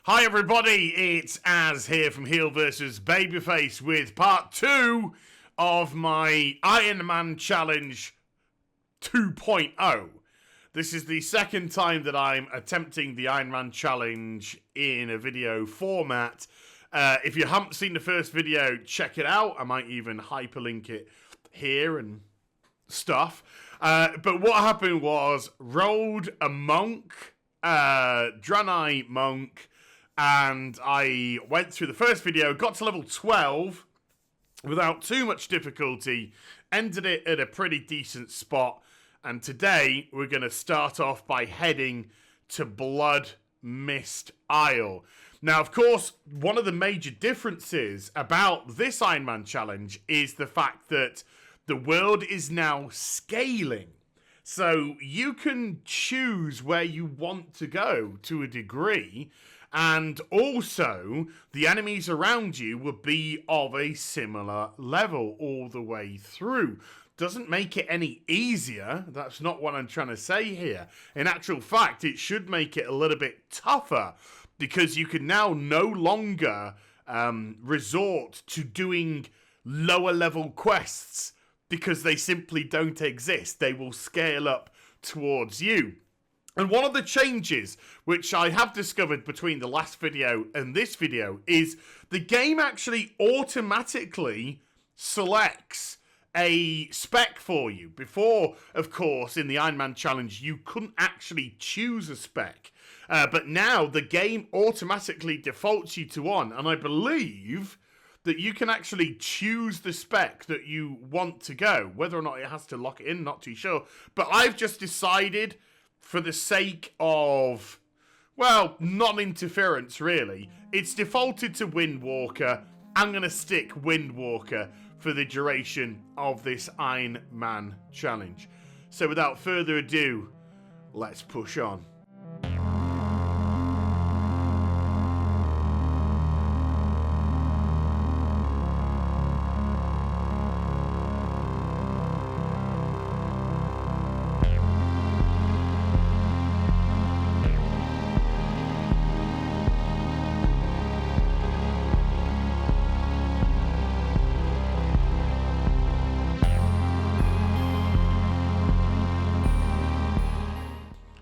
Hi everybody, it's Az here from HeelvsBabyface with part 2 of my Ironman Challenge 2.0. This is the second time that I'm attempting the Ironman Challenge in a video format. If you haven't seen the first video, check it out. I might even hyperlink it here and stuff. But what happened was, rolled a monk, Draenei monk, and I went through the first video, got to level 12 without too much difficulty, ended it at a pretty decent spot, and today we're going to start off by heading to Bloodmyst Isle. Now, of course, one of the major differences about this Ironman challenge is the fact that the world is now scaling. So you can choose where you want to go to a degree, and also the enemies around you will be of a similar level all the way through. Doesn't make it any easier. That's not what I'm trying to say here. In actual fact, it should make it a little bit tougher, because you can now no longer resort to doing lower level quests, because they simply don't exist. They will scale up towards you. And one of the changes which I have discovered between the last video and this video is the game actually automatically selects a spec for you. Before, of course, in the Ironman Challenge, you couldn't actually choose a spec. But now the game automatically defaults you to one. And I believe that you can actually choose the spec that you want to go. Whether or not it has to lock it in, not too sure. But I've just decided, for the sake of, well, non-interference really, it's defaulted to Windwalker. I'm going to stick Windwalker for the duration of this Ironman challenge. So without further ado, let's push on.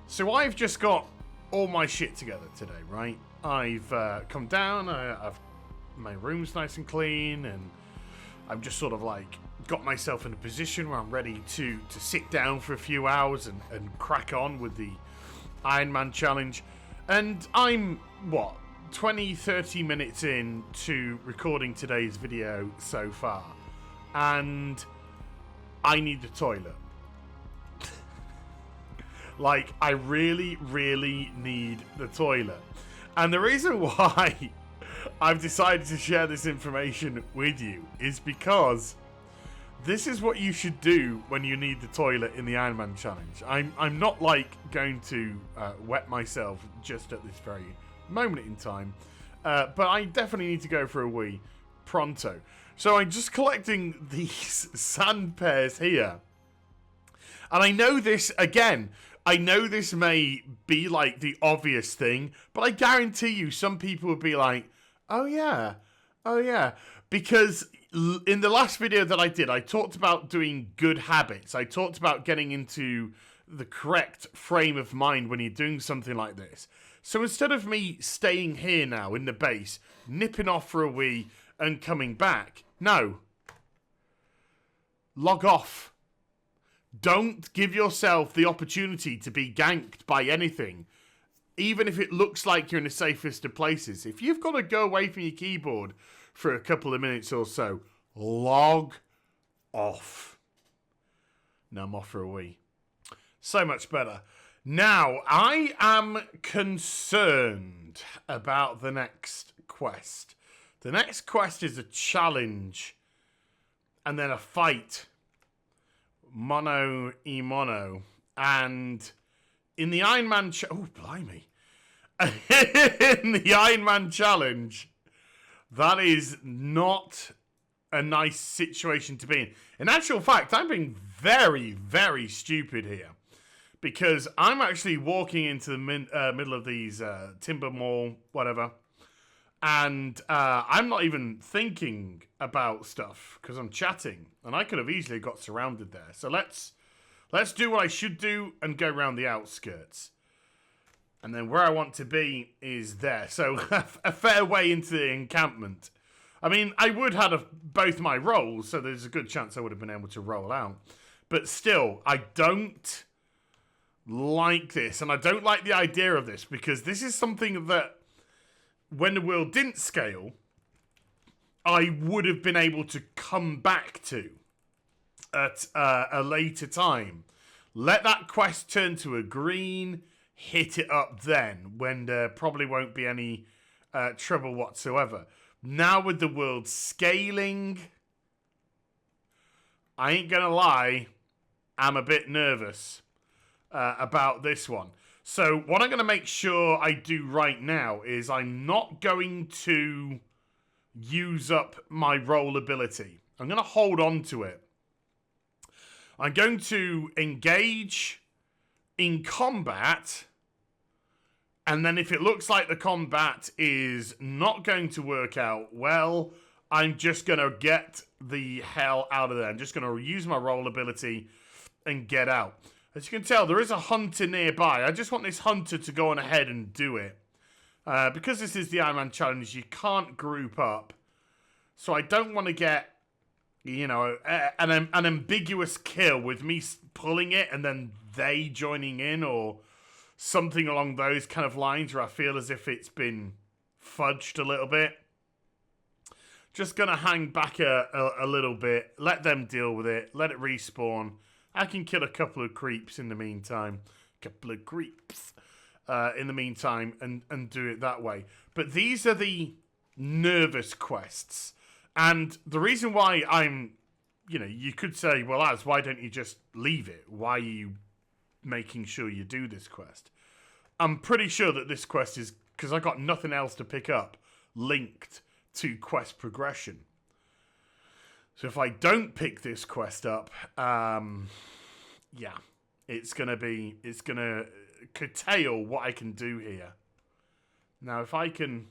So I've just got all my shit together today, right? I've come down, my room's nice and clean, and I've just sort of like got myself in a position where I'm ready to sit down for a few hours and crack on with the Ironman challenge. And I'm, 20-30 minutes in to recording today's video so far. And I need the toilet. Like, I really, really need the toilet. And the reason why I've decided to share this information with you is because this is what you should do when you need the toilet in the Ironman challenge. I'm not like going to wet myself just at this very moment in time, but I definitely need to go for a wee pronto. So I'm just collecting these sand pears here. And I know this, again, I know this may be like the obvious thing, but I guarantee you some people would be like, oh yeah, because in the last video that I did, I talked about doing good habits. I talked about getting into the correct frame of mind when you're doing something like this. So instead of me staying here now in the base, nipping off for a wee and coming back, no, log off. Don't give yourself the opportunity to be ganked by anything, even if it looks like you're in the safest of places. If you've got to go away from your keyboard for a couple of minutes or so, log off. Now I'm off for a wee. So much better. Now, I am concerned about the next quest. The next quest is a challenge and then a fight. Mono e mono, and in the Ironman oh blimey, in the Ironman challenge, that is not a nice situation to be in. In actual fact, I'm being very, very stupid here, because I'm actually walking into the middle of these timber mall, whatever, and I'm not even thinking about stuff because I'm chatting, and I could have easily got surrounded there. So let's do what I should do and go around the outskirts. And then where I want to be is there. So a fair way into the encampment. I mean, I would have both my rolls, so there's a good chance I would have been able to roll out. But still, I don't like this. And I don't like the idea of this, because this is something that, when the world didn't scale, I would have been able to come back to at a later time. Let that quest turn to a green, hit it up then, when there probably won't be any trouble whatsoever. Now with the world scaling, I ain't gonna lie, I'm a bit nervous about this one. So what I'm going to make sure I do right now is I'm not going to use up my roll ability. I'm going to hold on to it. I'm going to engage in combat, and then if it looks like the combat is not going to work out well, I'm just going to get the hell out of there. I'm just going to use my roll ability and get out. As you can tell, there is a hunter nearby. I just want this hunter to go on ahead and do it. Because this is the Ironman challenge, you can't group up. So I don't want to get, you know, an ambiguous kill with me pulling it and then they joining in, or something along those kind of lines where I feel as if it's been fudged a little bit. Just going to hang back a little bit, let them deal with it, let it respawn. I can kill a couple of creeps in the meantime. In the meantime, and do it that way. But these are the nervous quests. And the reason why I'm, you know, you could say, well, Az, why don't you just leave it? Why are you making sure you do this quest? I'm pretty sure that this quest is, because I got nothing else to pick up, linked to quest progression. So if I don't pick this quest up, yeah, it's gonna curtail what I can do here. Now, if I can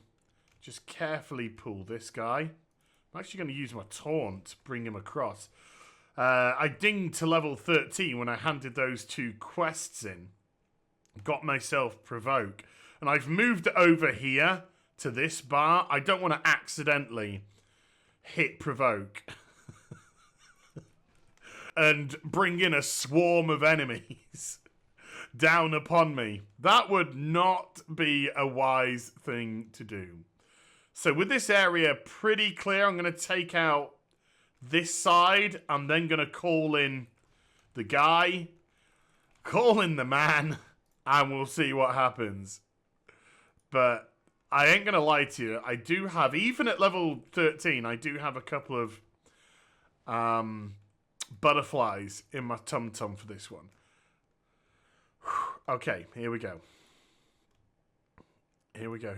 just carefully pull this guy, I'm actually going to use my taunt to bring him across. I dinged to level 13 when I handed those two quests in. Got myself provoke, and I've moved it over here to this bar. I don't want to accidentally hit provoke and bring in a swarm of enemies down upon me. That would not be a wise thing to do. So with this area pretty clear, I'm going to take out this side. I'm then going to call in the guy, call in the man, and we'll see what happens. But I ain't going to lie to you. I do have, even at level 13, I do have a couple of butterflies in my tum-tum for this one. Okay, here we go. Here we go.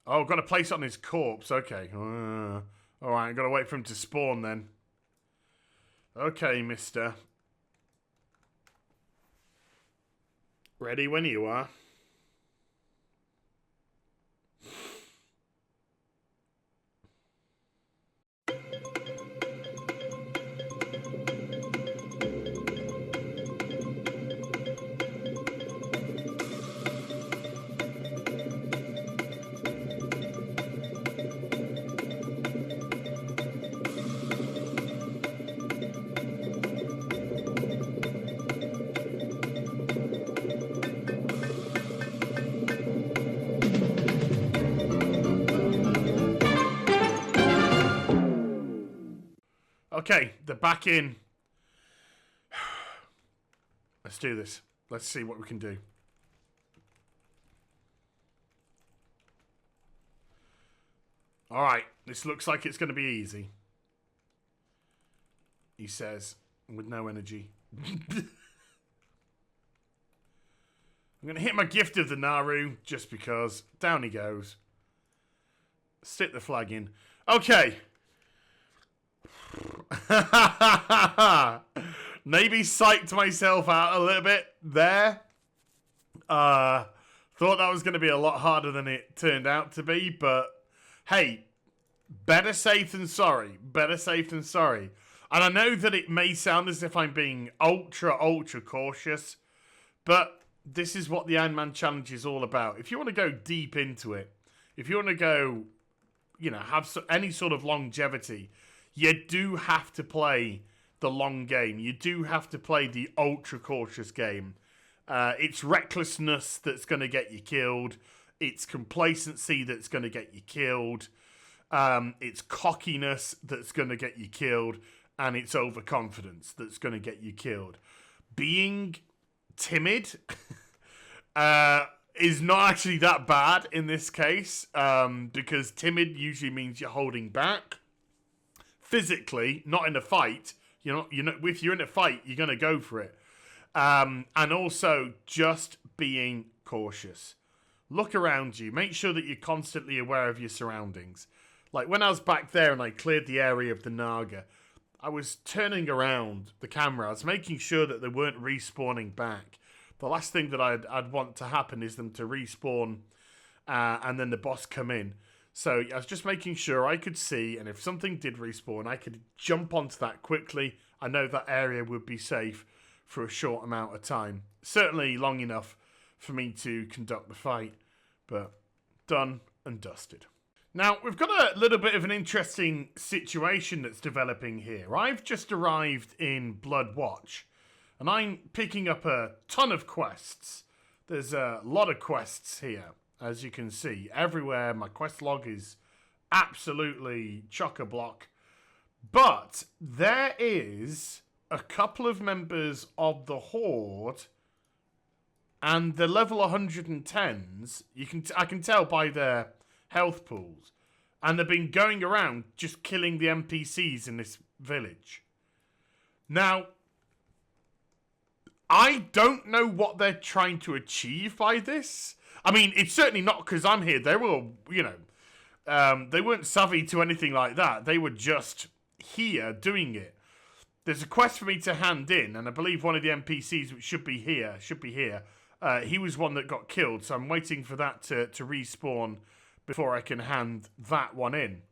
Oh, I've got to place it on his corpse. Okay. Alright, I've got to wait for him to spawn then. Okay, mister. Ready when you are. Okay, they're back in. Let's do this. Let's see what we can do. Alright, this looks like it's going to be easy. He says, with no energy. I'm going to hit my gift of the Naru, just because. Down he goes. Stick the flag in. Okay. Maybe psyched myself out a little bit there. Thought that was going to be a lot harder than it turned out to be, but hey, better safe than sorry. Better safe than sorry. And I know that it may sound as if I'm being ultra cautious, but this is what the Ironman Challenge is all about. If you want to go deep into it, if you want to go, have any sort of longevity, you do have to play the long game. You do have to play the ultra cautious game. It's recklessness that's going to get you killed. It's complacency that's going to get you killed. It's cockiness that's going to get you killed. And it's overconfidence that's going to get you killed. Being timid is not actually that bad in this case, because timid usually means you're holding back. Physically, not in a fight. If you're in a fight, you're going to go for it. And also just being cautious. Look around you. Make sure that you're constantly aware of your surroundings. Like when I was back there and I cleared the area of the Naga, I was turning around the camera. I was making sure that they weren't respawning back. The last thing that I'd want to happen is them to respawn and then the boss come in. So I was just making sure I could see, and if something did respawn, I could jump onto that quickly. I know that area would be safe for a short amount of time. Certainly long enough for me to conduct the fight, but done and dusted. Now, we've got a little bit of an interesting situation that's developing here. I've just arrived in Bloodwatch, and I'm picking up a ton of quests. There's a lot of quests here, as you can see. Everywhere, my quest log is absolutely chock-a-block. But there is a couple of members of the Horde, and the level 110s, I can tell by their health pools. And they've been going around just killing the NPCs in this village. Now, I don't know what they're trying to achieve by this. I mean, it's certainly not because I'm here. They were, they weren't savvy to anything like that. They were just here doing it. There's a quest for me to hand in, and I believe one of the NPCs, which should be here. He was one that got killed, so I'm waiting for that to respawn before I can hand that one in.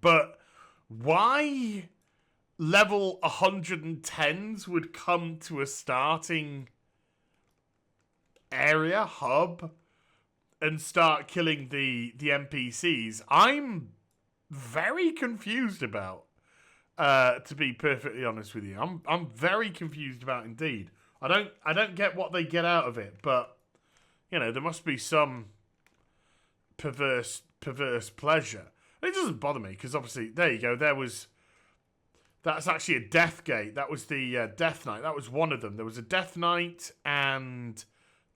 But why level 110s would come to a starting area, hub, and start killing the NPCs, I'm very confused about, to be perfectly honest with you. I'm very confused about indeed. I don't get what they get out of it, but there must be some perverse pleasure. It doesn't bother me because obviously there you go. That's actually a death gate. That was the death knight. That was one of them. There was a death knight and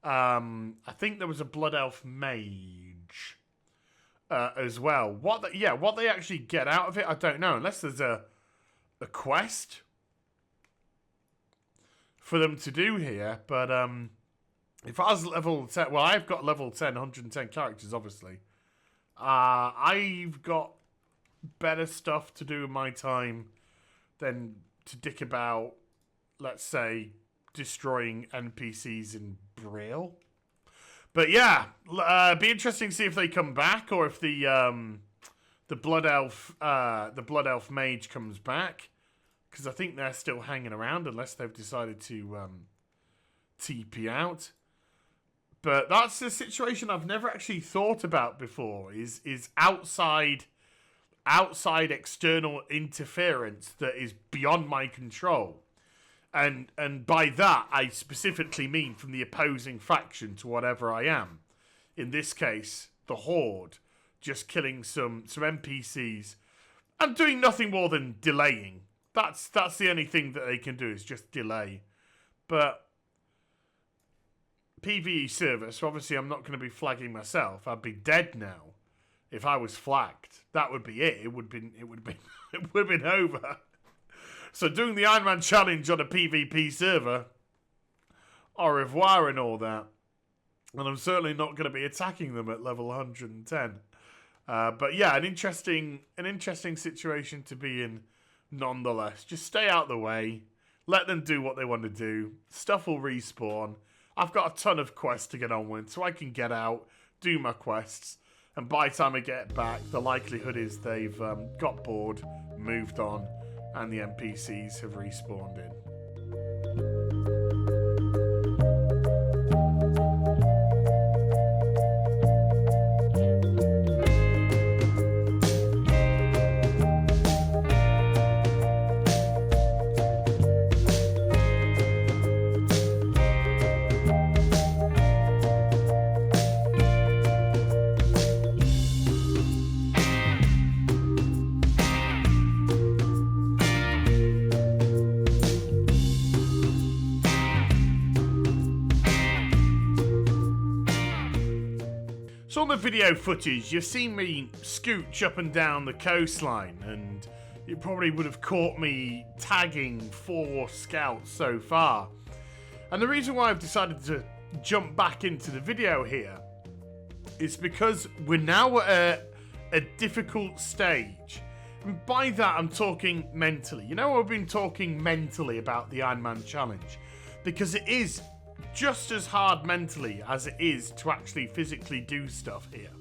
I think there was a blood elf mage as well. What they actually get out of it, I don't know. Unless there's a quest for them to do here, but if I was level 10... Well, I've got level 10, 110 characters, obviously. I've got better stuff to do in my time than to dick about, let's say, destroying NPCs in Braille. But yeah, be interesting to see if they come back, or if the blood elf mage comes back, because I think they're still hanging around unless they've decided to TP out. But that's a situation I've never actually thought about before, is outside external interference that is beyond my control. And by that, I specifically mean from the opposing faction to whatever I am. In this case, the Horde, just killing some NPCs and doing nothing more than delaying. That's the only thing that they can do, is just delay. But PvE server, so obviously I'm not going to be flagging myself. I'd be dead now if I was flagged. That would be it. It would have been over. So doing the Ironman challenge on a PvP server, au revoir and all that. And I'm certainly not going to be attacking them at level 110. But yeah, an interesting situation to be in nonetheless. Just stay out of the way. Let them do what they want to do. Stuff will respawn. I've got a ton of quests to get on with, so I can get out, do my quests, and by the time I get back, the likelihood is they've got bored, moved on, and the NPCs have respawned in. So on the video footage, you've seen me scooch up and down the coastline, and you probably would have caught me tagging 4 scouts so far. And the reason why I've decided to jump back into the video here is because we're now at a difficult stage. And by that, I'm talking mentally. You know, I've been talking mentally about the Ironman challenge, because it is just as hard mentally as it is to actually physically do stuff here.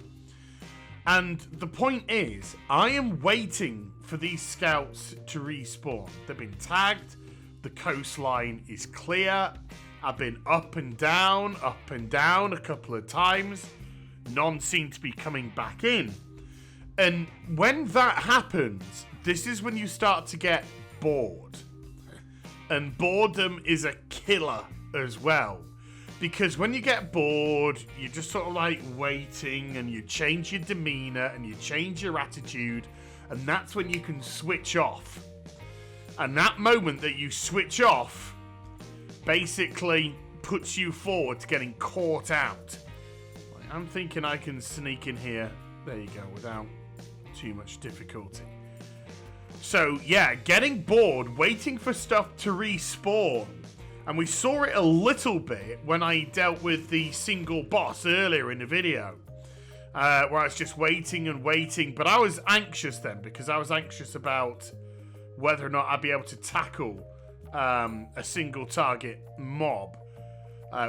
And the point is, I am waiting for these scouts to respawn. They've been tagged, the coastline is clear, I've been up and down a couple of times, none seem to be coming back in. And when that happens, this is when you start to get bored. And boredom is a killer as well, because when you get bored, you're just sort of like waiting, and you change your demeanor and you change your attitude, and that's when you can switch off. And that moment that you switch off basically puts you forward to getting caught out. I'm thinking I can sneak in here, there you go, without too much difficulty. So yeah, getting bored, waiting for stuff to respawn. And we saw it a little bit when I dealt with the single boss earlier in the video, where I was just waiting and waiting. But I was anxious then, because I was anxious about whether or not I'd be able to tackle a single target mob,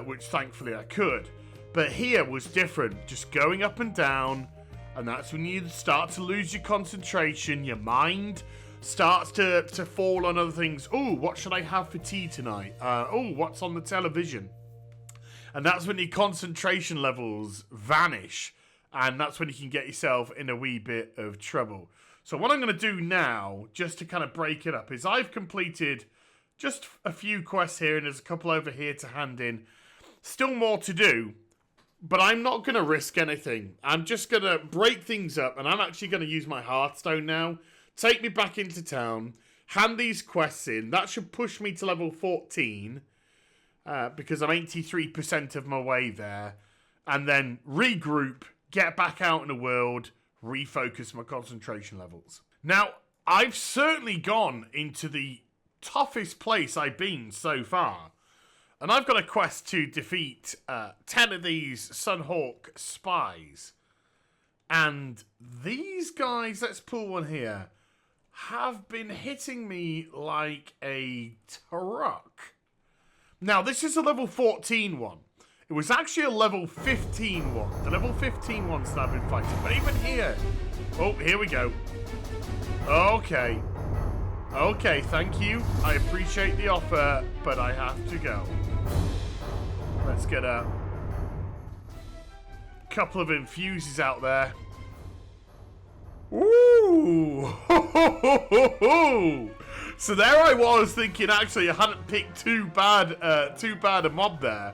which thankfully I could. But here was different, just going up and down, and that's when you start to lose your concentration, your mind starts to fall on other things. Oh, what should I have for tea tonight? Oh, what's on the television? And that's when your concentration levels vanish, and that's when you can get yourself in a wee bit of trouble. So what I'm going to do now, just to kind of break it up, is I've completed just a few quests here, and there's a couple over here to hand in. Still more to do, but I'm not going to risk anything. I'm just going to break things up, and I'm actually going to use my Hearthstone now. Take me back into town, hand these quests in. That should push me to level 14, because I'm 83% of my way there. And then regroup, get back out in the world, refocus my concentration levels. Now, I've certainly gone into the toughest place I've been so far. And I've got a quest to defeat 10 of these Sunhawk spies. And these guys, let's pull one here, have been hitting me like a truck. Now, this is a level 14 one. It was actually a level 15 one. The level 15 ones that I've been fighting. But even here... Oh, here we go. Okay. Okay, thank you. I appreciate the offer, but I have to go. Let's get a couple of infuses out there. Ooh! So there I was thinking, actually, I hadn't picked too bad a mob there.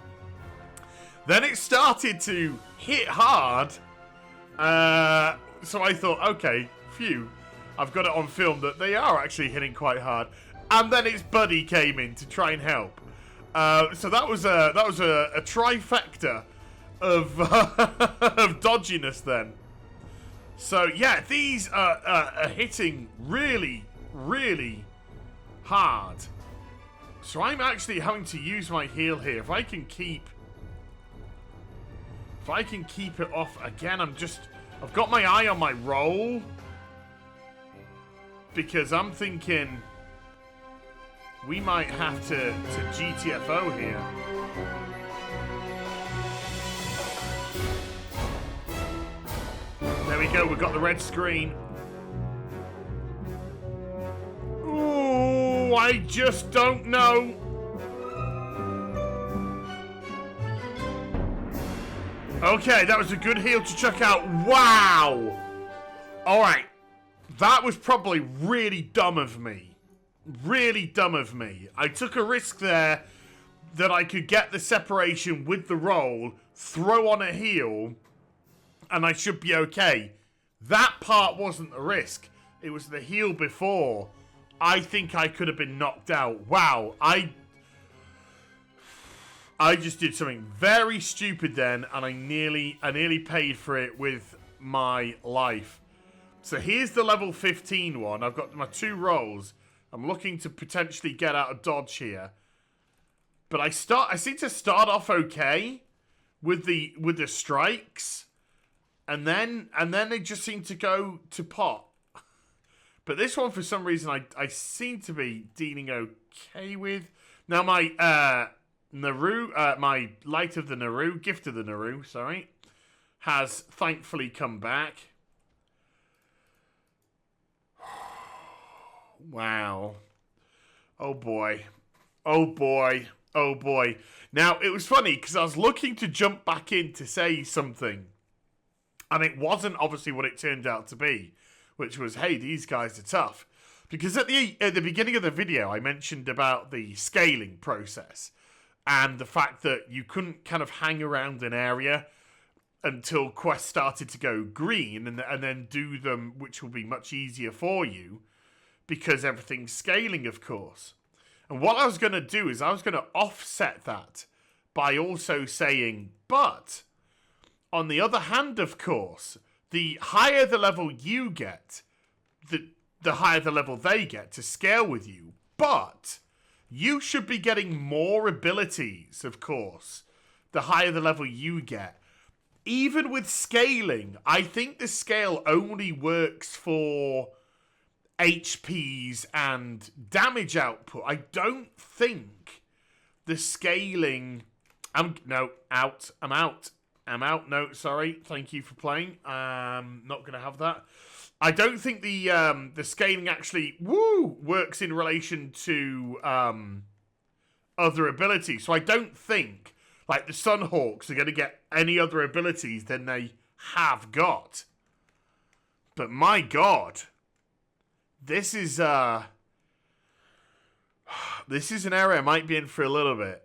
Then it started to hit hard. So I thought, okay, phew, I've got it on film that they are actually hitting quite hard. And then its buddy came in to try and help. So that was a trifecta of of dodginess then. So yeah, these are hitting really, really hard. So I'm actually having to use my heal here. If I can keep it off again, I've got my eye on my roll, because I'm thinking we might have to GTFO here. There we go, we've got the red screen. Ooh, I just don't know. Okay, that was a good heel to check out. Wow! Alright, that was probably really dumb of me. Really dumb of me. I took a risk there that I could get the separation with the roll, throw on a heel, and I should be okay. That part wasn't the risk. It was the heel before. I think I could have been knocked out. Wow, I just did something very stupid then, and I nearly paid for it with my life. So here's the level 15 one. I've got my 2 rolls. I'm looking to potentially get out of dodge here. But I seem to start off okay with the strikes. And then they just seem to go to pot. But this one, for some reason, I seem to be dealing okay with. Now my Naru, my Light of the Naru, Gift of the Naru, sorry, has thankfully come back. Wow. Oh boy. Oh boy. Oh boy. Now, it was funny because I was looking to jump back in to say something. And it wasn't obviously what it turned out to be, which was, hey, these guys are tough. Because at the beginning of the video, I mentioned about the scaling process. And the fact that you couldn't kind of hang around an area until quests started to go green and then do them, which will be much easier for you because everything's scaling, of course. And what I was going to do is I was going to offset that by also saying, but on the other hand, of course, the higher the level you get, the higher the level they get to scale with you. But you should be getting more abilities, of course, the higher the level you get. Even with scaling, I think the scale only works for HPs and damage output. I don't think the scaling... I'm out. No, sorry. Thank you for playing. Not going to have that. I don't think the scaling actually works in relation to other abilities. So I don't think like the Sunhawks are going to get any other abilities than they have got. But my God, this is an area I might be in for a little bit.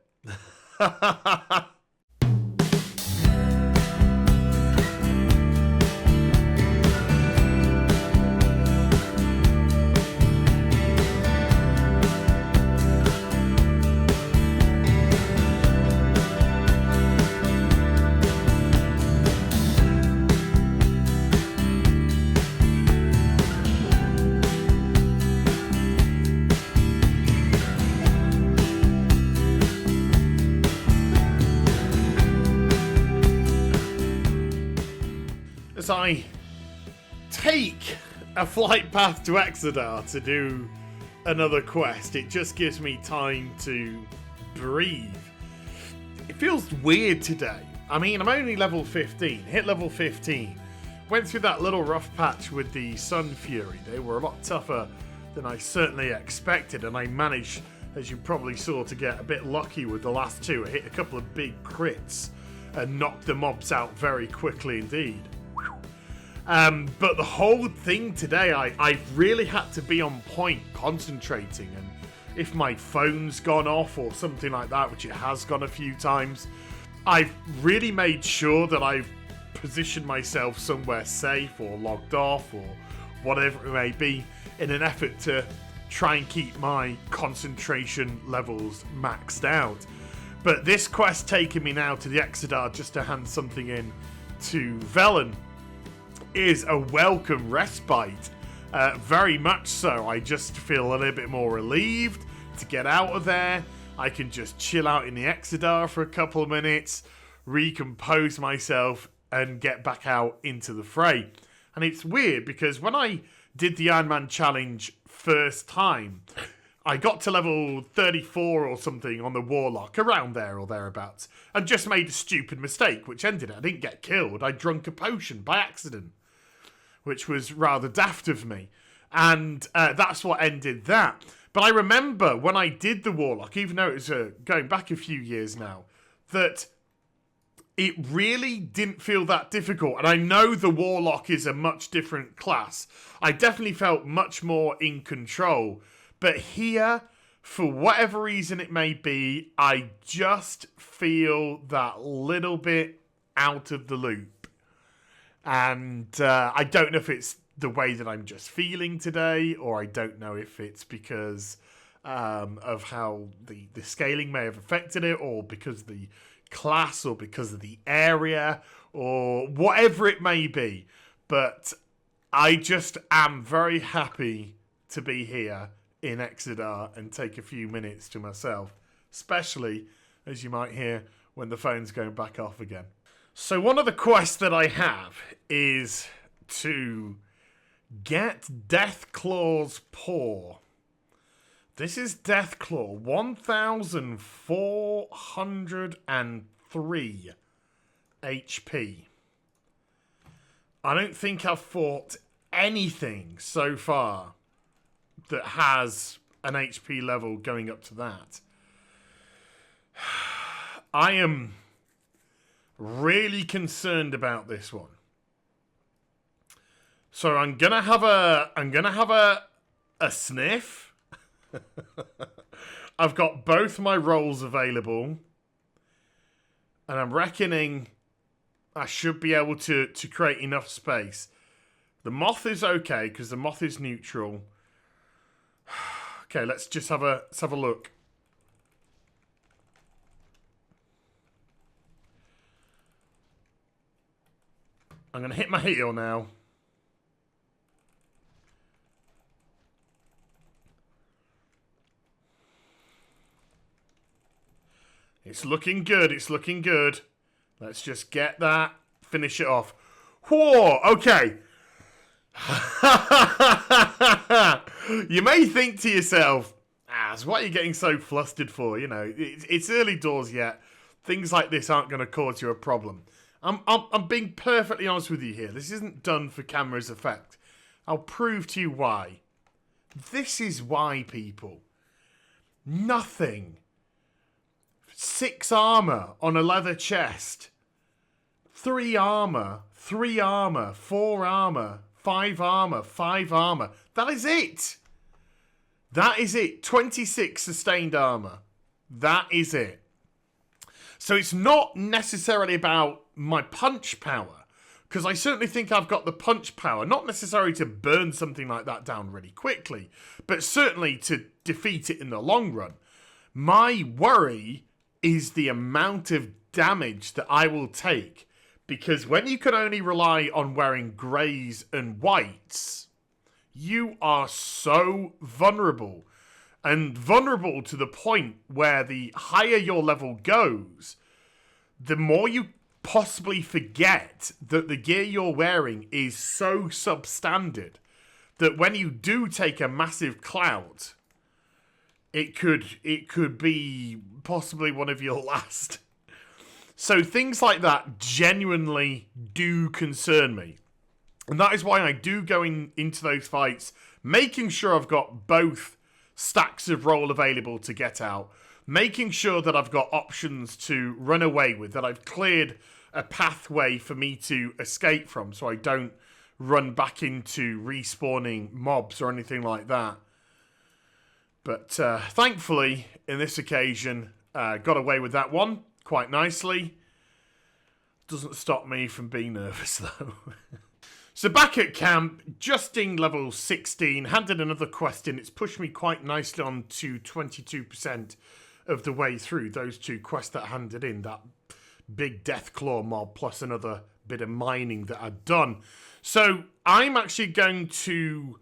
As I take a flight path to Exodar to do another quest, it just gives me time to breathe. It feels weird today. I mean, I'm only level 15, hit level 15. Went through that little rough patch with the Sun Fury. They were a lot tougher than I certainly expected, and I managed, as you probably saw, to get a bit lucky with the last 2. I hit a couple of big crits and knocked the mobs out very quickly indeed. But the whole thing today, I've really had to be on point, concentrating, and if my phone's gone off or something like that, which it has gone a few times, I've really made sure that I've positioned myself somewhere safe or logged off or whatever it may be in an effort to try and keep my concentration levels maxed out. But this quest taking me now to the Exodar just to hand something in to Velen is a welcome respite. Very much so. I just feel a little bit more relieved to get out of there. I can just chill out in the Exodar for a couple of minutes, recompose myself, and get back out into the fray. And it's weird because when I did the Ironman challenge first time, I got to level 34 or something on the Warlock, around there or thereabouts, and just made a stupid mistake, which ended it. I didn't get killed. I drunk a potion by accident, which was rather daft of me. And that's what ended that. But I remember when I did the Warlock, even though it was going back a few years now, that it really didn't feel that difficult. And I know the Warlock is a much different class. I definitely felt much more in control. But here, for whatever reason it may be, I just feel that little bit out of the loop. And I don't know if it's the way that I'm just feeling today, or I don't know if it's because of how the scaling may have affected it, or because of the class, or because of the area, or whatever it may be. But I just am very happy to be here in Exodar and take a few minutes to myself, especially, as you might hear, when the phone's going back off again. So one of the quests that I have is to get Deathclaw's Paw. This is Deathclaw, 1,403 HP. I don't think I've fought anything so far that has an HP level going up to that. I am really concerned about this one. So I'm gonna have a sniff. I've got both my rolls available, and I'm reckoning I should be able to create enough space. The moth is okay because the moth is neutral. Okay, let's have a look. I'm gonna hit my heel now. It's looking good, it's looking good. Let's just get that, finish it off. Whoa, okay. You may think to yourself, so what are you getting so flustered for? You know, it's early doors yet. Things like this aren't going to cause you a problem. I'm being perfectly honest with you here. This isn't done for camera's effect. I'll prove to you why. This is why, people. Nothing. 6 armor on a leather chest. 3 armor, 3 armor, 4 armor, 5 armor, 5 armor. That is it. That is it. 26 sustained armor. That is it. So it's not necessarily about my punch power, because I certainly think I've got the punch power, not necessarily to burn something like that down really quickly, but certainly to defeat it in the long run. My worry is the amount of damage that I will take, because when you can only rely on wearing greys and whites, you are so vulnerable. And vulnerable to the point where the higher your level goes, the more you possibly forget that the gear you're wearing is so substandard that when you do take a massive clout, it could be possibly one of your last. So things like that genuinely do concern me. And that is why I do go into those fights, making sure I've got both stacks of roll available to get out, making sure that I've got options to run away with, that I've cleared a pathway for me to escape from so I don't run back into respawning mobs or anything like that. But thankfully, in this occasion, got away with that one quite nicely. Doesn't stop me from being nervous, though. So back at camp, Justin level 16, handed another quest in. It's pushed me quite nicely on to 22% of the way through those 2 quests that I handed in. That big Deathclaw mob plus another bit of mining that I'd done. So I'm actually going to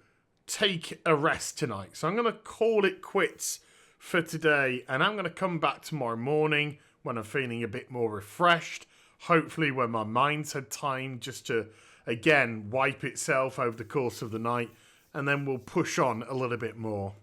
take a rest tonight. So I'm going to call it quits for today, and I'm going to come back tomorrow morning when I'm feeling a bit more refreshed. Hopefully when my mind's had time just to, again, wipe itself over the course of the night, and then we'll push on a little bit more.